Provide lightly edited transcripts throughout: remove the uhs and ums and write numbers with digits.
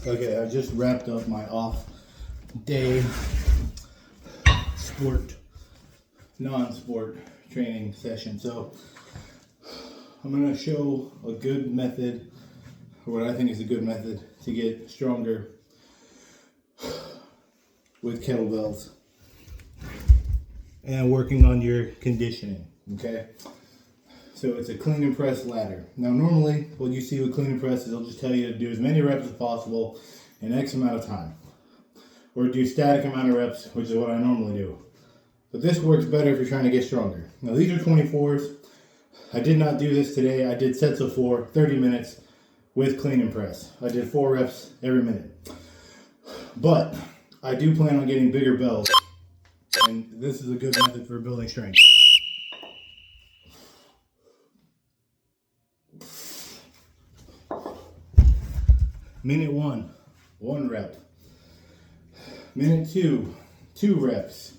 Okay, I just wrapped up my off day non-sport training session. So I'm gonna show a good method, or what I think is a good method to get stronger with kettlebells and working on your conditioning, okay? So it's a clean and press ladder. Now normally what you see with clean and press is they'll just tell you to do as many reps as possible in X amount of time. Or do static amount of reps, which is what I normally do. But this works better if you're trying to get stronger. Now these are 24s. I did not do this today. I did sets of 4, 30 minutes with clean and press. I did 4 reps every minute. But I do plan on getting bigger bells. And this is a good method for building strength. Minute 1, 1 rep. Minute 2, 2 reps.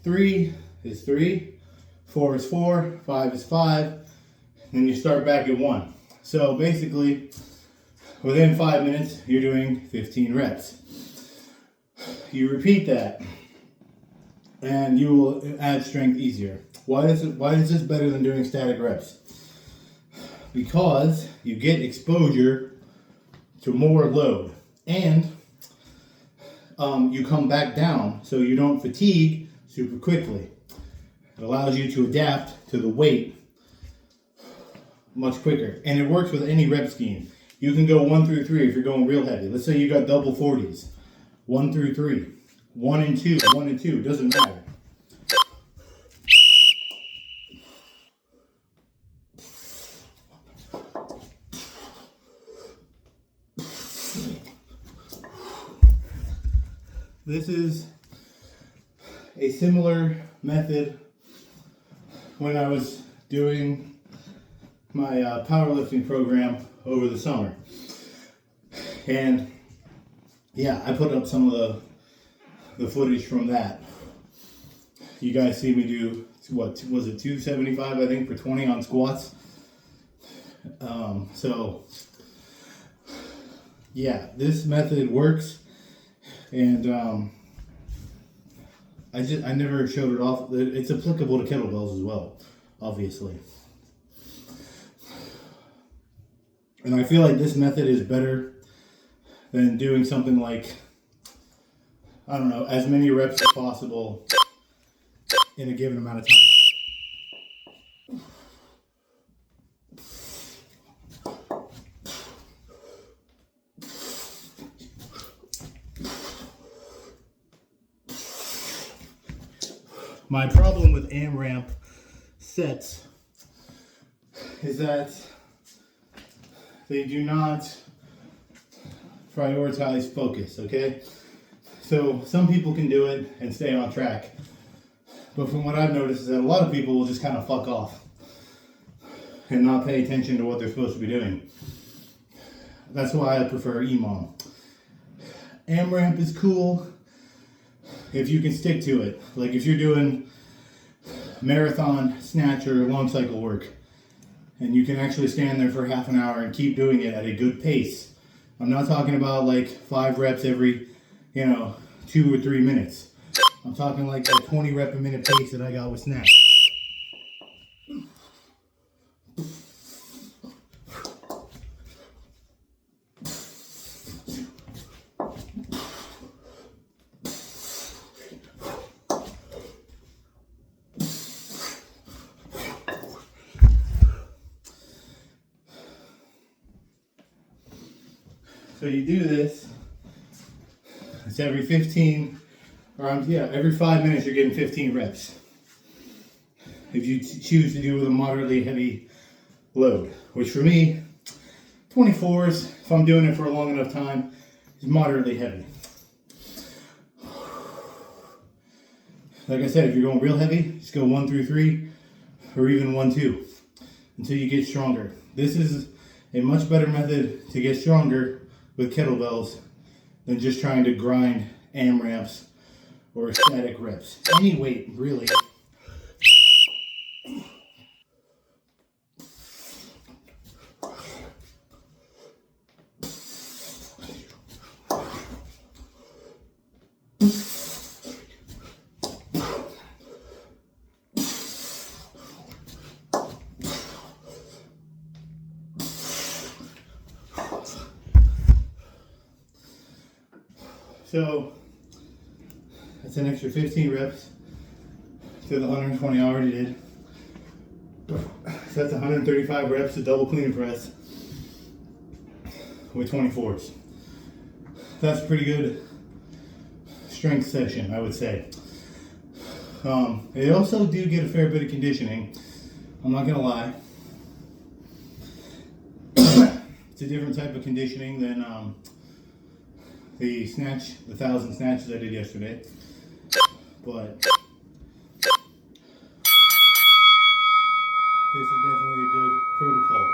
3 is 3, 4 is 4, 5 is 5, then you start back at 1. So basically, within 5 minutes, you're doing 15 reps. You repeat that, and you will add strength easier. Why is this better than doing static reps? Because you get exposure to more load, and you come back down so you don't fatigue super quickly. It allows you to adapt to the weight much quicker, and it works with any rep scheme. You can go 1 through 3 if you're going real heavy. Let's say you got double 40s, 1 through 3, 1 and 2, 1 and 2, doesn't matter. This is a similar method when I was doing my powerlifting program over the summer. And yeah, I put up some of the footage from that. You guys see me do, what was it, 275 I think for 20 on squats. So yeah, this method works. And I never showed it off. It's applicable to kettlebells as well, obviously. And I feel like this method is better than doing something like, I don't know, as many reps as possible in a given amount of time. My problem with AMRAP sets is that they do not prioritize focus, okay? So some people can do it and stay on track. But from what I've noticed is that a lot of people will just kind of fuck off and not pay attention to what they're supposed to be doing. That's why I prefer EMOM. AMRAP is cool if you can stick to it. Like if you're doing marathon, snatch, or long cycle work, and you can actually stand there for half an hour and keep doing it at a good pace. I'm not talking about like 5 reps every, 2 or 3 minutes. I'm talking like a 20 rep a minute pace that I got with snatch. So you do this, it's every 15, every 5 minutes you're getting 15 reps. If you choose to do with a moderately heavy load, which for me, 24s, if I'm doing it for a long enough time, is moderately heavy. Like I said, if you're going real heavy, just go 1 through 3, or even 1, 2, until you get stronger. This is a much better method to get stronger with kettlebells than just trying to grind AMRAPs or static reps. Any weight, really. So that's an extra 15 reps to the 120 I already did. So that's 135 reps of double clean and press with 24s. That's a pretty good strength session, I would say. They also do get a fair bit of conditioning. I'm not gonna lie. It's a different type of conditioning than the 1,000 snatches I did yesterday. But this is definitely a good protocol.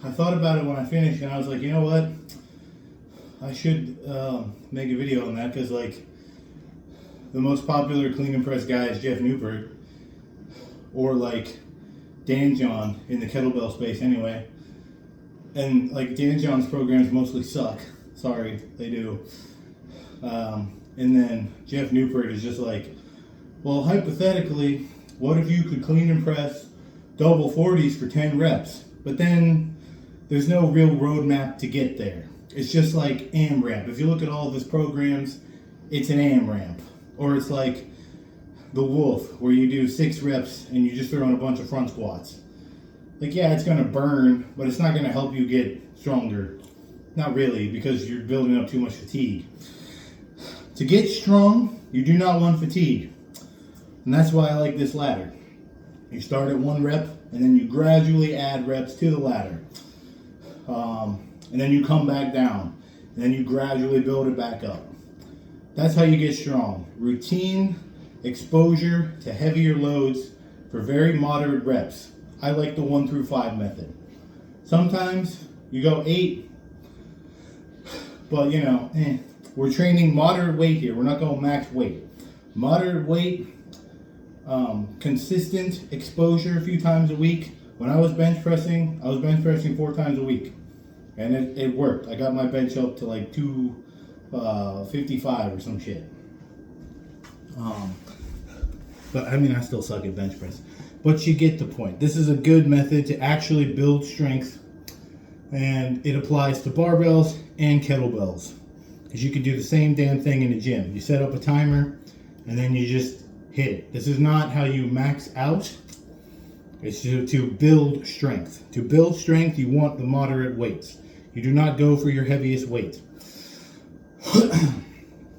I thought about it when I finished, and I was like, you know what? I should make a video on that, because like the most popular clean and press guy is Jeff Newport, or like Dan John in the kettlebell space anyway. And like Dan John's programs mostly suck. Sorry, they do. And then Jeff Newport is just like, well, hypothetically, what if you could clean and press double 40s for 10 reps? But then there's no real roadmap to get there. It's just like AMRAP. If you look at all of his programs, it's an AMRAP. Or it's like the Wolf, where you do 6 reps and you just throw in a bunch of front squats. Like, yeah, it's going to burn, but it's not going to help you get stronger. Not really, because you're building up too much fatigue. To get strong, you do not want fatigue. And that's why I like this ladder. You start at 1 rep, and then you gradually add reps to the ladder. And then you come back down. And then you gradually build it back up. That's how you get strong. Routine exposure to heavier loads for very moderate reps. I like the 1 through 5 method. Sometimes you go 8, but you know, we're training moderate weight here. We're not going max weight. Moderate weight, consistent exposure a few times a week. When I was bench pressing 4 times a week. And it worked. I got my bench up to like 255 or some shit. But I mean, I still suck at bench press. But you get the point. This is a good method to actually build strength. And it applies to barbells and kettlebells. Because you can do the same damn thing in the gym. You set up a timer and then you just hit it. This is not how you max out. It's to build strength. To build strength, you want the moderate weights. You do not go for your heaviest weight.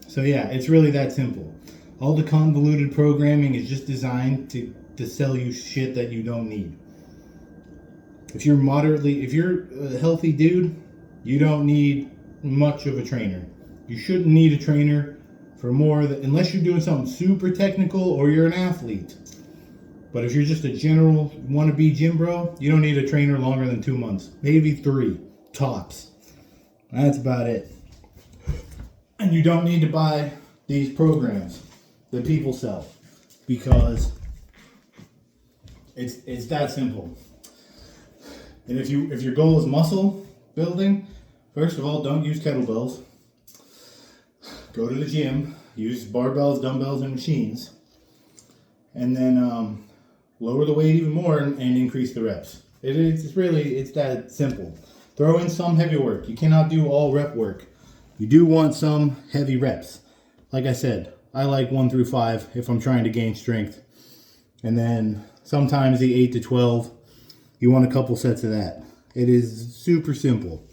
So yeah, it's really that simple. All the convoluted programming is just designed to sell you shit that you don't need. If you're a healthy dude, you don't need much of a trainer. You shouldn't need a trainer for more than, unless you're doing something super technical or you're an athlete. But if you're just a general wannabe gym bro, you don't need a trainer longer than 2 months. Maybe 3, tops. That's about it. And you don't need to buy these programs that people sell, because it's that simple. And if your goal is muscle building, first of all, don't use kettlebells. Go to the gym, use barbells, dumbbells, and machines. And then lower the weight even more and increase the reps. It's that simple. Throw in some heavy work. You cannot do all rep work. You do want some heavy reps. Like I said, I like 1 through 5 if I'm trying to gain strength. And then sometimes the 8 to 12, you want a couple sets of that. It is super simple.